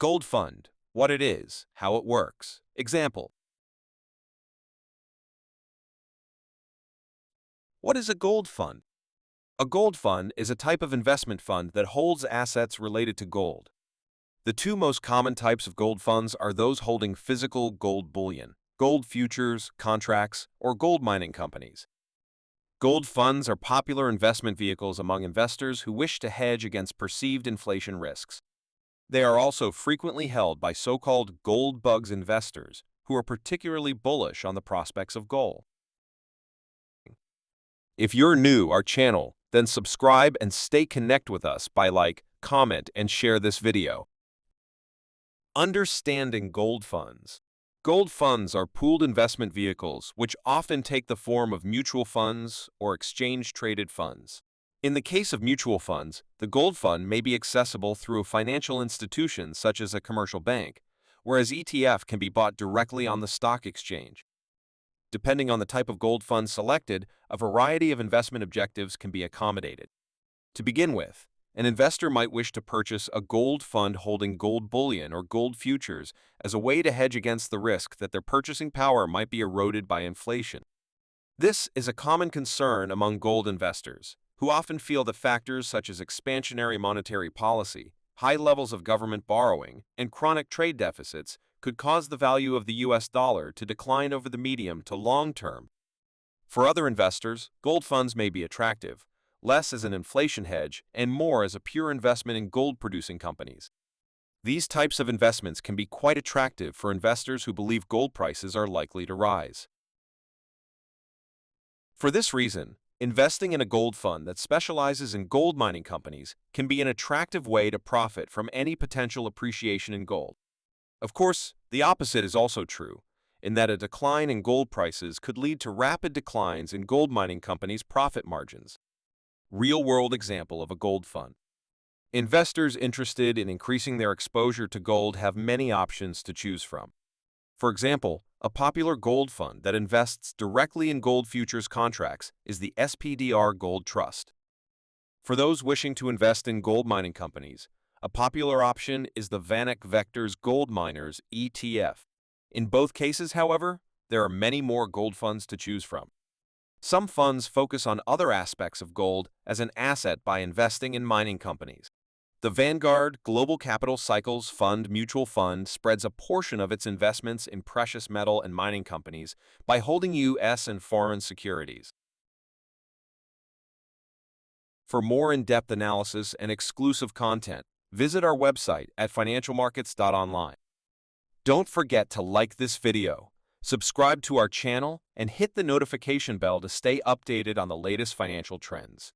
Gold fund, what it is, how it works. Example, what is a gold fund? A gold fund is a type of investment fund that holds assets related to gold. The two most common types of gold funds are those holding physical gold bullion, gold futures, contracts, or gold mining companies. Gold funds are popular investment vehicles among investors who wish to hedge against perceived inflation risks. They are also frequently held by so-called gold bugs investors who are particularly bullish on the prospects of gold. If you're new to our channel, then subscribe and stay connected with us by like, comment, and share this video. Understanding gold funds. Gold funds are pooled investment vehicles which often take the form of mutual funds or exchange-traded funds. In the case of mutual funds, the gold fund may be accessible through a financial institution such as a commercial bank, whereas ETF can be bought directly on the stock exchange. Depending on the type of gold fund selected, a variety of investment objectives can be accommodated. To begin with, an investor might wish to purchase a gold fund holding gold bullion or gold futures as a way to hedge against the risk that their purchasing power might be eroded by inflation. This is a common concern among gold investors, who often feel that factors such as expansionary monetary policy, high levels of government borrowing, and chronic trade deficits could cause the value of the US dollar to decline over the medium to long term. For other investors, gold funds may be attractive, less as an inflation hedge and more as a pure investment in gold-producing companies. These types of investments can be quite attractive for investors who believe gold prices are likely to rise. For this reason, investing in a gold fund that specializes in gold mining companies can be an attractive way to profit from any potential appreciation in gold. Of course, the opposite is also true, in that a decline in gold prices could lead to rapid declines in gold mining companies' profit margins. Real-world example of a gold fund. Investors interested in increasing their exposure to gold have many options to choose from. For example, a popular gold fund that invests directly in gold futures contracts is the SPDR Gold Trust. For those wishing to invest in gold mining companies, a popular option is the VanEck Vectors Gold Miners ETF. In both cases, however, there are many more gold funds to choose from. Some funds focus on other aspects of gold as an asset by investing in mining companies. The Vanguard Global Capital Cycles Fund Mutual Fund spreads a portion of its investments in precious metal and mining companies by holding U.S. and foreign securities. For more in-depth analysis and exclusive content, visit our website at financialmarkets.online. Don't forget to like this video, subscribe to our channel, and hit the notification bell to stay updated on the latest financial trends.